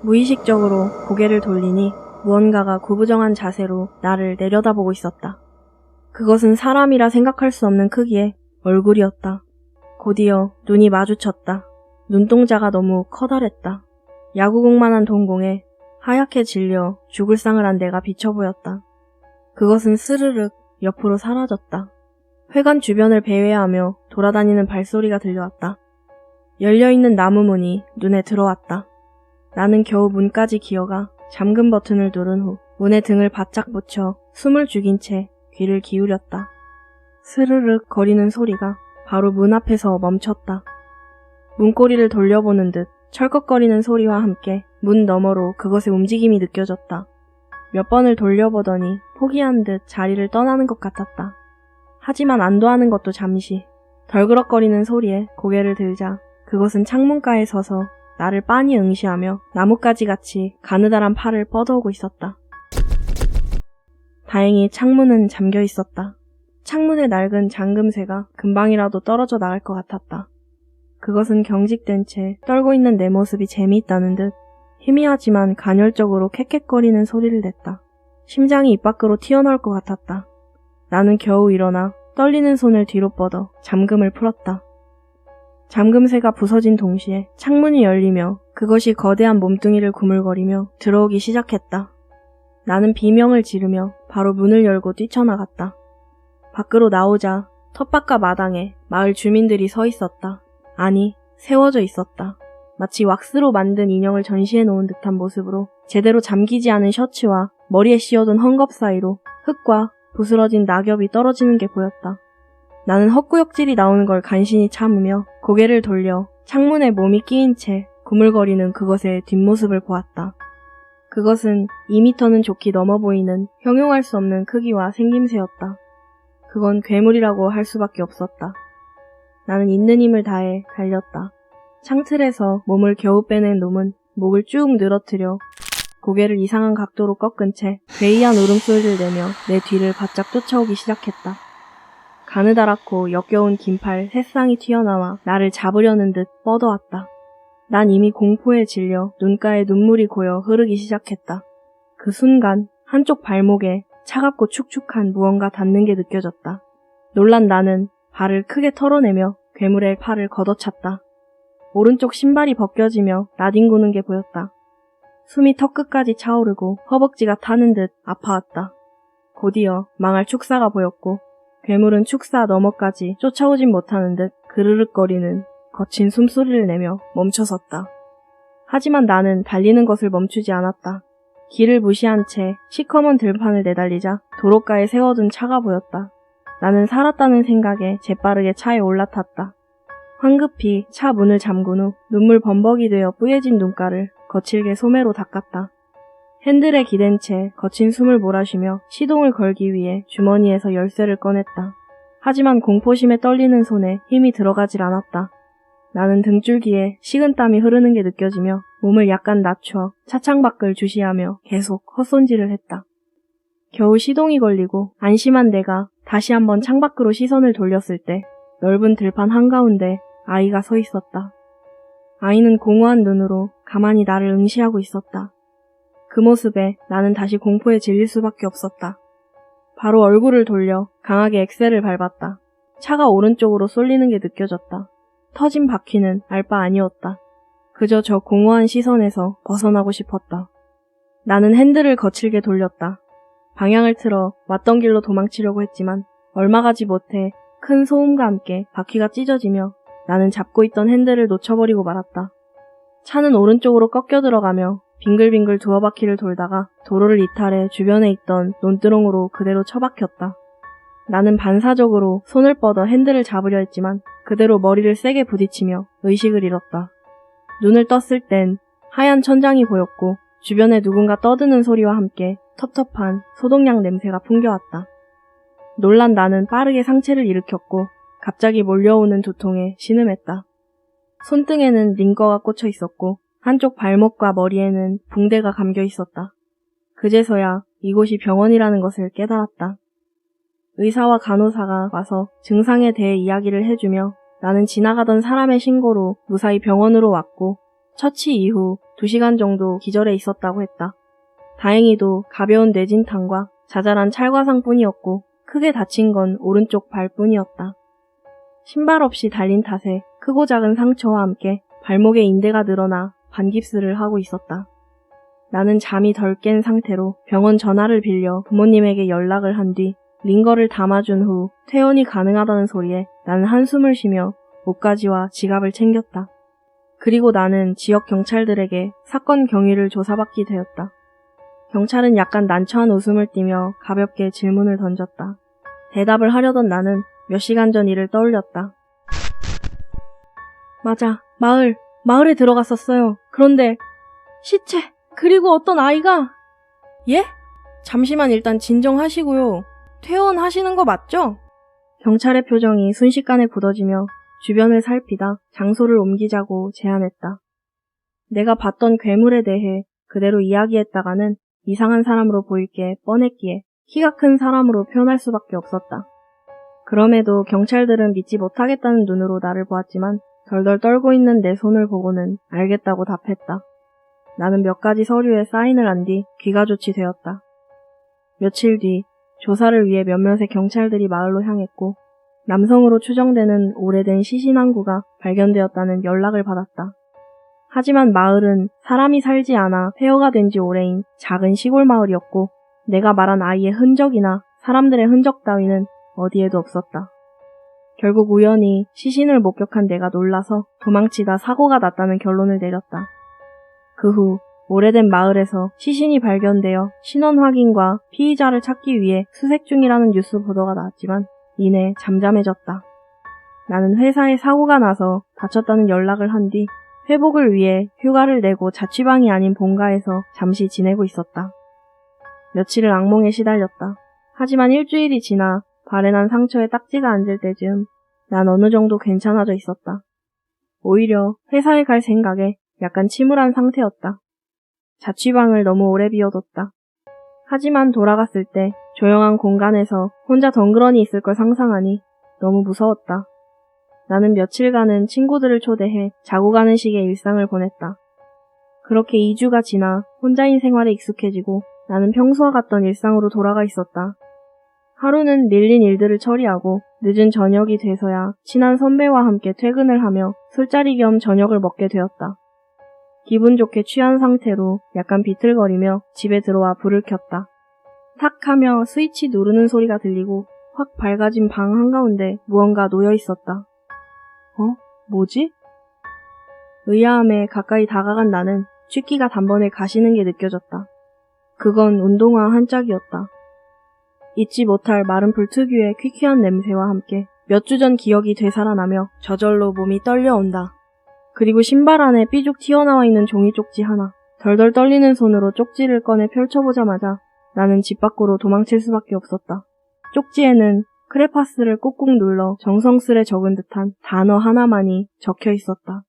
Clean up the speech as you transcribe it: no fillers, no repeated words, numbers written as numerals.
무의식적으로 고개를 돌리니 무언가가 구부정한 자세로 나를 내려다보고 있었다. 그것은 사람이라 생각할 수 없는 크기의 얼굴이었다. 곧이어 눈이 마주쳤다. 눈동자가 너무 커다랬다. 야구공만한 동공에 하얗게 질려 죽을 상을 한 내가 비쳐 보였다. 그것은 스르륵 옆으로 사라졌다. 회관 주변을 배회하며 돌아다니는 발소리가 들려왔다. 열려있는 나무 문이 눈에 들어왔다. 나는 겨우 문까지 기어가 잠금 버튼을 누른 후 문에 등을 바짝 붙여 숨을 죽인 채 귀를 기울였다. 스르륵 거리는 소리가 바로 문 앞에서 멈췄다. 문고리를 돌려보는 듯 철컥거리는 소리와 함께 문 너머로 그것의 움직임이 느껴졌다. 몇 번을 돌려보더니 포기한 듯 자리를 떠나는 것 같았다. 하지만 안도하는 것도 잠시. 덜그럭거리는 소리에 고개를 들자 그것은 창문가에 서서 나를 빤히 응시하며 나뭇가지같이 가느다란 팔을 뻗어오고 있었다. 다행히 창문은 잠겨 있었다. 창문에 낡은 잠금쇠가 금방이라도 떨어져 나갈 것 같았다. 그것은 경직된 채 떨고 있는 내 모습이 재미있다는 듯 희미하지만 간헐적으로 캑캑거리는 소리를 냈다. 심장이 입 밖으로 튀어나올 것 같았다. 나는 겨우 일어나 떨리는 손을 뒤로 뻗어 잠금을 풀었다. 잠금쇠가 부서진 동시에 창문이 열리며 그것이 거대한 몸뚱이를 구물거리며 들어오기 시작했다. 나는 비명을 지르며 바로 문을 열고 뛰쳐나갔다. 밖으로 나오자 텃밭과 마당에 마을 주민들이 서 있었다. 아니, 세워져 있었다. 마치 왁스로 만든 인형을 전시해 놓은 듯한 모습으로 제대로 잠기지 않은 셔츠와 머리에 씌워둔 헝겊 사이로 흙과 부스러진 낙엽이 떨어지는 게 보였다. 나는 헛구역질이 나오는 걸 간신히 참으며 고개를 돌려 창문에 몸이 끼인 채 구물거리는 그것의 뒷모습을 보았다. 그것은 2미터는 좋게 넘어 보이는 형용할 수 없는 크기와 생김새였다. 그건 괴물이라고 할 수밖에 없었다. 나는 있는 힘을 다해 달렸다. 창틀에서 몸을 겨우 빼낸 놈은 목을 쭉 늘어뜨려 고개를 이상한 각도로 꺾은 채 괴이한 울음소리를 내며 내 뒤를 바짝 쫓아오기 시작했다. 가느다랗고 역겨운 긴팔 새쌍이 튀어나와 나를 잡으려는 듯 뻗어왔다. 난 이미 공포에 질려 눈가에 눈물이 고여 흐르기 시작했다. 그 순간 한쪽 발목에 차갑고 축축한 무언가 닿는 게 느껴졌다. 놀란 나는 발을 크게 털어내며 괴물의 팔을 걷어찼다. 오른쪽 신발이 벗겨지며 나뒹구는 게 보였다. 숨이 턱끝까지 차오르고 허벅지가 타는 듯 아파왔다. 곧이어 망할 축사가 보였고 괴물은 축사 너머까지 쫓아오진 못하는 듯 그르륵거리는 거친 숨소리를 내며 멈춰섰다. 하지만 나는 달리는 것을 멈추지 않았다. 길을 무시한 채 시커먼 들판을 내달리자 도로가에 세워둔 차가 보였다. 나는 살았다는 생각에 재빠르게 차에 올라탔다. 황급히 차 문을 잠근 후 눈물 범벅이 되어 뿌얘진 눈가를 거칠게 소매로 닦았다. 핸들에 기댄 채 거친 숨을 몰아쉬며 시동을 걸기 위해 주머니에서 열쇠를 꺼냈다. 하지만 공포심에 떨리는 손에 힘이 들어가질 않았다. 나는 등줄기에 식은땀이 흐르는 게 느껴지며 몸을 약간 낮춰 차창 밖을 주시하며 계속 헛손질을 했다. 겨우 시동이 걸리고 안심한 내가 다시 한번 창밖으로 시선을 돌렸을 때 넓은 들판 한가운데 아이가 서 있었다. 아이는 공허한 눈으로 가만히 나를 응시하고 있었다. 그 모습에 나는 다시 공포에 질릴 수밖에 없었다. 바로 얼굴을 돌려 강하게 엑셀을 밟았다. 차가 오른쪽으로 쏠리는 게 느껴졌다. 터진 바퀴는 알 바 아니었다. 그저 저 공허한 시선에서 벗어나고 싶었다. 나는 핸들을 거칠게 돌렸다. 방향을 틀어 왔던 길로 도망치려고 했지만 얼마 가지 못해 큰 소음과 함께 바퀴가 찢어지며 나는 잡고 있던 핸들을 놓쳐버리고 말았다. 차는 오른쪽으로 꺾여 들어가며 빙글빙글 두어 바퀴를 돌다가 도로를 이탈해 주변에 있던 논두렁으로 그대로 처박혔다. 나는 반사적으로 손을 뻗어 핸들을 잡으려 했지만 그대로 머리를 세게 부딪히며 의식을 잃었다. 눈을 떴을 땐 하얀 천장이 보였고 주변에 누군가 떠드는 소리와 함께 텁텁한 소독약 냄새가 풍겨왔다. 놀란 나는 빠르게 상체를 일으켰고 갑자기 몰려오는 두통에 신음했다. 손등에는 링거가 꽂혀 있었고 한쪽 발목과 머리에는 붕대가 감겨 있었다. 그제서야 이곳이 병원이라는 것을 깨달았다. 의사와 간호사가 와서 증상에 대해 이야기를 해주며 나는 지나가던 사람의 신고로 무사히 병원으로 왔고 처치 이후 2시간 정도 기절해 있었다고 했다. 다행히도 가벼운 뇌진탕과 자잘한 찰과상뿐이었고 크게 다친 건 오른쪽 발뿐이었다. 신발 없이 달린 탓에 크고 작은 상처와 함께 발목에 인대가 늘어나 반깁스를 하고 있었다. 나는 잠이 덜 깬 상태로 병원 전화를 빌려 부모님에게 연락을 한 뒤 링거를 담아준 후 퇴원이 가능하다는 소리에 나는 한숨을 쉬며 옷가지와 지갑을 챙겼다. 그리고 나는 지역 경찰들에게 사건 경위를 조사받게 되었다. 경찰은 약간 난처한 웃음을 띠며 가볍게 질문을 던졌다. 대답을 하려던 나는 몇 시간 전 일을 떠올렸다. 맞아, 마을에 들어갔었어요. 그런데 시체, 그리고 어떤 아이가... 예? 잠시만 일단 진정하시고요. 퇴원하시는 거 맞죠? 경찰의 표정이 순식간에 굳어지며 주변을 살피다 장소를 옮기자고 제안했다. 내가 봤던 괴물에 대해 그대로 이야기했다가는 이상한 사람으로 보일 게 뻔했기에 키가 큰 사람으로 표현할 수밖에 없었다. 그럼에도 경찰들은 믿지 못하겠다는 눈으로 나를 보았지만 덜덜 떨고 있는 내 손을 보고는 알겠다고 답했다. 나는 몇 가지 서류에 사인을 한 뒤 귀가 조치되었다. 며칠 뒤 조사를 위해 몇몇의 경찰들이 마을로 향했고 남성으로 추정되는 오래된 시신항구가 발견되었다는 연락을 받았다. 하지만 마을은 사람이 살지 않아 폐허가 된 지 오래인 작은 시골 마을이었고 내가 말한 아이의 흔적이나 사람들의 흔적 따위는 어디에도 없었다. 결국 우연히 시신을 목격한 내가 놀라서 도망치다 사고가 났다는 결론을 내렸다. 그 후 오래된 마을에서 시신이 발견되어 신원 확인과 피의자를 찾기 위해 수색 중이라는 뉴스 보도가 나왔지만 이내 잠잠해졌다. 나는 회사에 사고가 나서 다쳤다는 연락을 한 뒤 회복을 위해 휴가를 내고 자취방이 아닌 본가에서 잠시 지내고 있었다. 며칠을 악몽에 시달렸다. 하지만 일주일이 지나 발에 난 상처에 딱지가 앉을 때쯤 난 어느 정도 괜찮아져 있었다. 오히려 회사에 갈 생각에 약간 침울한 상태였다. 자취방을 너무 오래 비워뒀다. 하지만 돌아갔을 때 조용한 공간에서 혼자 덩그러니 있을 걸 상상하니 너무 무서웠다. 나는 며칠간은 친구들을 초대해 자고 가는 식의 일상을 보냈다. 그렇게 2주가 지나 혼자인 생활에 익숙해지고 나는 평소와 같던 일상으로 돌아가 있었다. 하루는 밀린 일들을 처리하고 늦은 저녁이 돼서야 친한 선배와 함께 퇴근을 하며 술자리 겸 저녁을 먹게 되었다. 기분 좋게 취한 상태로 약간 비틀거리며 집에 들어와 불을 켰다. 탁 하며 스위치 누르는 소리가 들리고 확 밝아진 방 한가운데 무언가 놓여 있었다. 뭐지? 의아함에 가까이 다가간 나는 취기가 단번에 가시는 게 느껴졌다. 그건 운동화 한 짝이었다. 잊지 못할 마른 불 특유의 퀴퀴한 냄새와 함께 몇 주 전 기억이 되살아나며 저절로 몸이 떨려온다. 그리고 신발 안에 삐죽 튀어나와 있는 종이 쪽지 하나. 덜덜 떨리는 손으로 쪽지를 꺼내 펼쳐보자마자 나는 집 밖으로 도망칠 수밖에 없었다. 쪽지에는 크레파스를 꾹꾹 눌러 정성스레 적은 듯한 단어 하나만이 적혀 있었다.